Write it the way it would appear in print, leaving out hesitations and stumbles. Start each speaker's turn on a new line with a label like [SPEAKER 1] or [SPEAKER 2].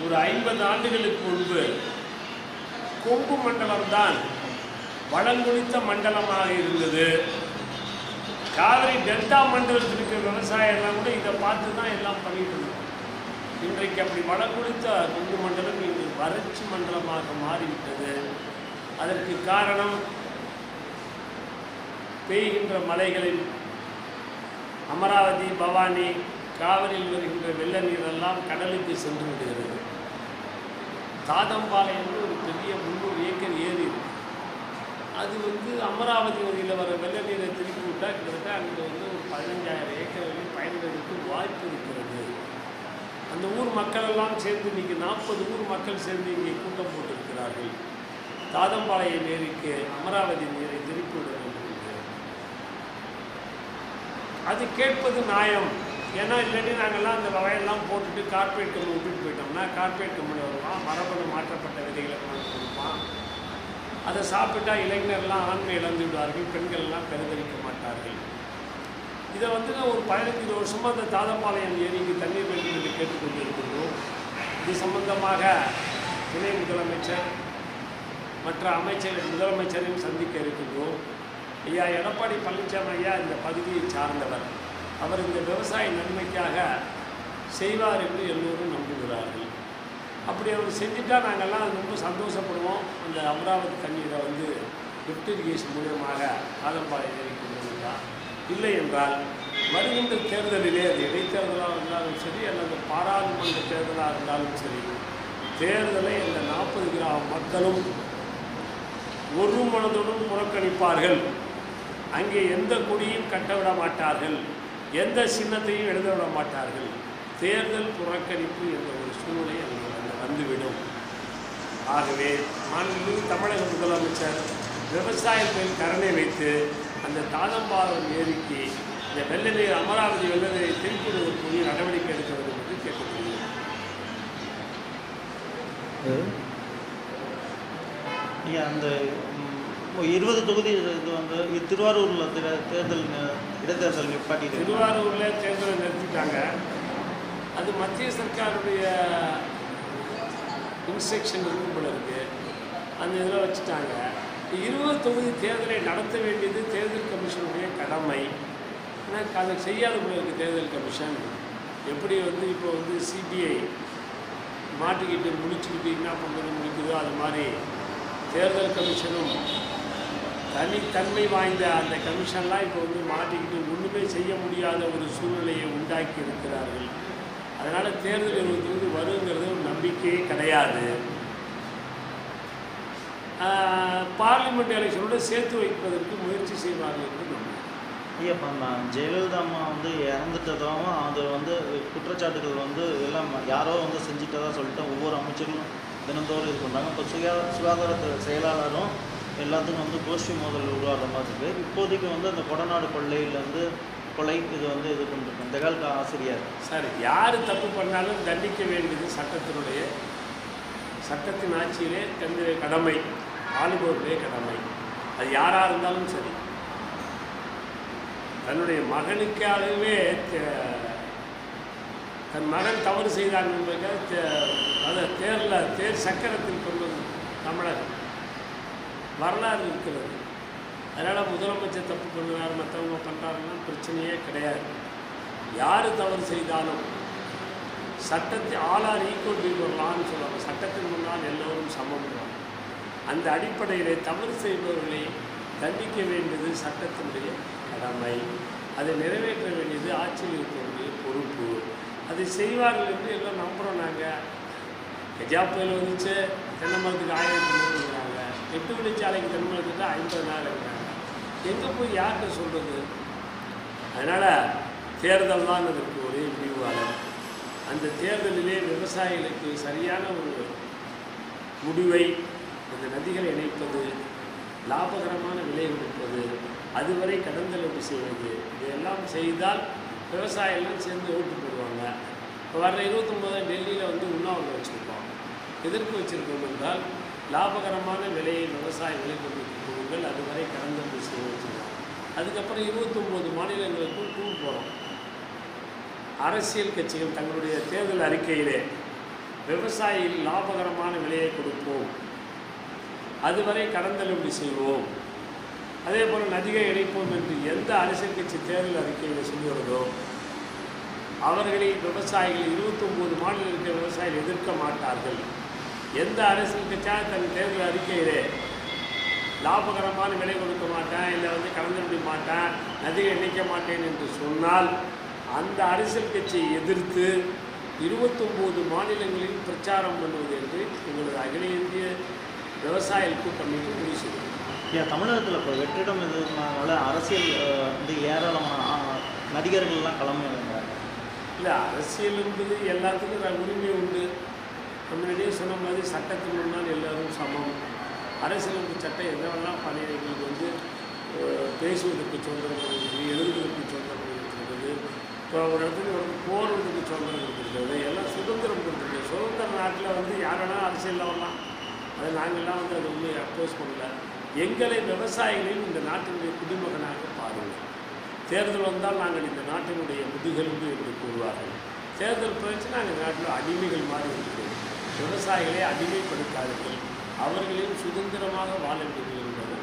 [SPEAKER 1] ஒரு 50 ஆண்டுகளுக்கு முன்பு கொங்கு மண்டலம்தான் வளங்குளித்த மண்டலமாக இருந்தது. காவிரி டெல்டா மண்டலத்தில் இருக்கிற விவசாயம்லாம் கூட இதை பார்த்து தான் எல்லாம் பண்ணிட்டு இருந்தோம். இன்றைக்கு அப்படி வளங்குளித்த கொங்கு மண்டலம் இன்று வறட்சி மண்டலமாக மாறிவிட்டது. அதற்கு காரணம் பெய்கின்ற மலைகளில் அமராவதி, பவானி, காவிரியில் வருகின்ற வெள்ள நீரெல்லாம் கடலுக்கு சென்று விடுகிறது. தாதம்பாளையம் ஒரு பெரிய 300 ஏக்கர் ஏரி இருக்கு. அது அமராவதி நதியில் வர வெள்ள நீரை திருப்பி விட்டால் கிட்டத்தட்ட அங்கே ஒரு 15,000 ஏக்கர் வரை பயன்படுறதுக்கு வாய்ப்பு இருக்கிறது. அந்த ஊர் மக்கள் எல்லாம் சேர்ந்து இன்றைக்கி 40 ஊர் மக்கள் சேர்ந்து இங்கே கூட்டம் போட்டிருக்கிறார்கள். தாதம்பாளையம் ஏரிக்கு அமராவதி நீரை திருப்பி விட வேண்டும். அது கேட்பது நியாயம். ஏன்னா இல்லாட்டி நாங்கள்லாம் அந்த வகையெல்லாம் போட்டுட்டு கார்பரேட் கம்பெனி விட்டுட்டு போயிட்டோம்னா கார்பரேட் கம்பெனி வருவான், மரபணு மாற்றப்பட்ட விதைகளை கொண்டு கொடுப்பான். அதை சாப்பிட்டா இளைஞர்லாம் ஆண்மை இழந்து விடுவார்கள், பெண்கள்லாம் கருதரிக்க மாட்டார்கள். இதை ஒரு 15 வருஷமாக அந்த தாதம்பாளையம் ஏரிக்கு தண்ணீர் வேண்டும் என்று கேட்டுக்கொண்டு இருக்கின்றோம். இது சம்பந்தமாக துணை முதலமைச்சர் மற்ற அமைச்சர் முதலமைச்சரையும் சந்திக்க இருக்கின்றோம். ஐயா எடப்பாடி பழனிசாமி ஐயா இந்த பகுதியை சார்ந்தவர். அவர் இந்த விவசாய நன்மைக்காக செய்வார் என்று எல்லோரும் நம்புகிறார்கள். அப்படி அவர் செஞ்சுட்டால் நாங்கள்லாம் ரொம்ப சந்தோஷப்படுவோம். அந்த அமராவதி தண்ணீரை லிஃப்ட் இரிகேஷன் மூலமாக தாதம்பாளையம் ஏரிக்கு கொண்டு வந்தால், இல்லை என்றால் வருகின்ற தேர்தலிலே அது இடைத்தேர்தலாக இருந்தாலும் சரி அல்லது பாராளுமன்ற தேர்தலாக இருந்தாலும் சரி, தேர்தலை அந்த 40 கிராம மக்களும் ஒரு மனதுடன் புறக்கணிப்பார்கள். அங்கே எந்த கொடியும் கட்டவிட மாட்டார்கள், எந்த சின்னத்தையும் எழுதவிட மாட்டார்கள். தேர்தல் புறக்கணிப்பு என்ற ஒரு சூழ்நிலை அங்கே வந்துவிடும். ஆகவே மாண்புமிகு தமிழக முதலமைச்சர் விவசாயத்தில் கருணை வைத்து அந்த தாதம்பாளையம் ஏரிக்கு இந்த வெள்ள நீர் அமராவதி வெள்ள நீரை திருப்பிடுவதற்குரிய நடவடிக்கை எடுக்க வேண்டும் என்று கேட்டுக்கொள்கிறேன்.
[SPEAKER 2] அந்த 20 தொகுதி இது திருவாரூரில் தேர்தல் இடைத்தேர்தல் நிப்பாட்டிட்டு
[SPEAKER 1] திருவாரூரில் தேர்தலை நிறுத்திட்டாங்க. அது மத்திய சர்க்காருடைய இன்ஸ்ட்ரக்ஷன் போல இருக்குது. அந்த இதில் வச்சுட்டாங்க. 20 தொகுதி தேர்தலை நடத்த வேண்டியது தேர்தல் கமிஷனுடைய கடமை. ஆனால் அதை செய்யாத போல இருக்குது தேர்தல் கமிஷன். எப்படி இப்போ சிபிஐ மாட்டிக்கிட்டு முடிச்சுக்கிட்டு என்ன பண்ணுறது முடிக்குதோ அது மாதிரி தேர்தல் கமிஷனும் தனித்தன்மை வாய்ந்த அந்த கமிஷன்லாம் இப்போ மாட்டிக்கிட்டு ஒன்றுமே செய்ய முடியாத ஒரு சூழ்நிலையை உண்டாக்கி இருக்கிறார்கள். அதனால் தேர்தல் 20 வருங்கிறது ஒரு நம்பிக்கையே கிடையாது. பார்லிமெண்ட் எலெக்ஷனோடு சேர்த்து வைப்பதற்கு முயற்சி செய்வார்கள் என்று நம்புகிறேன்.
[SPEAKER 2] இப்போ நான் ஜெயலலிதா அம்மா இறந்துட்டதும் அது குற்றச்சாட்டுகள் எல்லாம் யாரோ செஞ்சுட்டதா சொல்லிட்டு ஒவ்வொரு அமைச்சர்களும் தினந்தோறும் இது பண்ணுறாங்க. இப்போ சுகாதாரத்துறை செயலாளரும் எல்லாத்துக்கும் கோஷ்டி மோதல் உருவாகிற மாதிரி இருக்குது. இப்போதைக்கு அந்த கொடநாடு கொள்ளையிலேருந்து கொலை இது இது பண்ணிருக்கோம். இந்த காலத்து ஆசிரியர்
[SPEAKER 1] சார் யார் தப்பு பண்ணாலும் தண்டிக்க வேண்டியது சட்டத்தின் ஆட்சியிலே தன்னுடைய கடமை, ஆளுநருடைய கடமை. அது யாராக இருந்தாலும் சரி. தன்னுடைய மகனுக்காகவே தன் மகன் தவறு செய்தான் என்பதற்காக தேர் சக்கரத்தில் கொண்டு தமிழகம் வரலாறு இருக்கிறது. அதனால் முதலமைச்சர் தப்பு பண்ணுறாரு, மற்றவங்க பண்ணுறாருன்னா பிரச்சனையே கிடையாது. யார் தவறு செய்தாலும் சட்டத்தை ஆளார் ஈக்குவல் பிஃபோர் சொல்லுவாங்க. சட்டத்தின் முன்னால் எல்லோரும் சமம். அந்த அடிப்படையிலே தவறு செய்பவர்களை தண்டிக்க வேண்டியது சட்டத்தினுடைய கடமை. அதை நிறைவேற்ற வேண்டியது ஆட்சியில் இருக்கக்கூடிய பொறுப்பு. அதை செய்வார்கள் என்று எல்லாம் நம்புகிறோம். நாங்கள் கஜா புயல் தென்னை மரத்துக்கு 1000 இருக்கிறாங்க, 8 வழிச்சாலைக்கு தென்னை மரத்துக்கு 50,000 இருக்கிறாங்க. எங்கே போய் யார்கிட்ட சொல்கிறது? அதனால் தேர்தல் தான் அதற்கு ஒரே முடிவாளர். அந்த தேர்தலிலே விவசாயிகளுக்கு சரியான ஒரு முடிவை, அந்த நதிகளை இணைப்பது, லாபகரமான விலை கொடுப்பது, அதுவரை கடந்தளவு செய்வது, இதையெல்லாம் செய்தால் விவசாயிகள்லாம் சேர்ந்து ஓட்டு போடுவாங்க. இப்போ வர்ற 29 டெல்லியில் உண்ணாவிரதம் வச்சுருக்கோம். எதற்கு வச்சுருக்கோம் என்றால் லாபகரமான விலையை விவசாயிகளை கொண்டு கொடுங்கள், அதுவரை கடந்தளவு செய்ய வச்சுருக்கோம். அதுக்கப்புறம் 29 மாநிலங்களுக்கும் டூர் போகிறோம். அரசியல் கட்சிகள் தங்களுடைய தேர்தல் அறிக்கையிலே விவசாயிகள் லாபகரமான விலையை கொடுப்போம், அதுவரை கடன் தள்ளுபடி செய்வோம், அதே போல் நதிகை இணைப்போம் என்று எந்த அரசியல் கட்சி தேர்தல் அறிக்கையில் சொல்லுகிறதோ அவர்களை விவசாயிகள் 29 மாநிலம் இருக்கிற விவசாயிகள் எதிர்க்க மாட்டார்கள். எந்த அரசியல் கட்சியாக தன் தேர்தல் அறிக்கையிலே லாபகரமான விலை கொடுக்க மாட்டேன், இல்லை கடன் தள்ளுபடி மாட்டேன், நதிகை இணைக்க மாட்டேன் என்று சொன்னால் அந்த அரசியல் கட்சியை எதிர்த்து 29 மாநிலங்களில் பிரச்சாரம் பண்ணுவது என்று எங்களது அகில இந்திய விவசாயிகள் கூட்டமைப்பு முடிவு செய்யும்.
[SPEAKER 2] தமிழகத்தில் இப்போ வெற்றிடம் இதனால அரசியல் ஏராளமான நடிகர்கள்லாம் கிளம்புறாங்க.
[SPEAKER 1] இல்லை, அரசியல் என்பது எல்லாத்துக்கும் உரிமை உண்டு. முன்னாடியே சொன்ன மாதிரி சட்டத்தின் முன்னால் எல்லோரும் சமம். அரசியலமைப்பு சட்டம் எதெல்லாம் பணிகளுக்கு பேசுவதற்கு சுதந்திரம் கொடுக்கிறது, எழுதுவதற்கு சுதந்திரம் கொடுக்கிறது, இப்போ ஒரு இடத்துக்கு போடுவதற்கு சுதந்திரம் கொடுத்துருக்கிறது, எல்லாம் சுதந்திரம் கொடுத்துருக்கு. சுதந்திர நாட்டில் யார் வேணாலும் அரசியலில் வரலாம். அது நாங்கள்லாம் அது உண்மையை அப்போஸ் பண்ணல. எங்களை விவசாயிகளையும் இந்த நாட்டினுடைய குடிமகனாக பாருங்கள். தேர்தல் வந்தால் நாங்கள் இந்த நாட்டினுடைய முதுகெலும்பு என்று கூறுவார்கள். தேர்தல் போயிடுச்சு நாங்கள் நாட்டில் அடிமைகள் மாறி இருக்கிறோம். விவசாயிகளை அடிமைப்படுத்தார்கள், அவர்களையும் சுதந்திரமாக வாழ வேண்டும் என்பது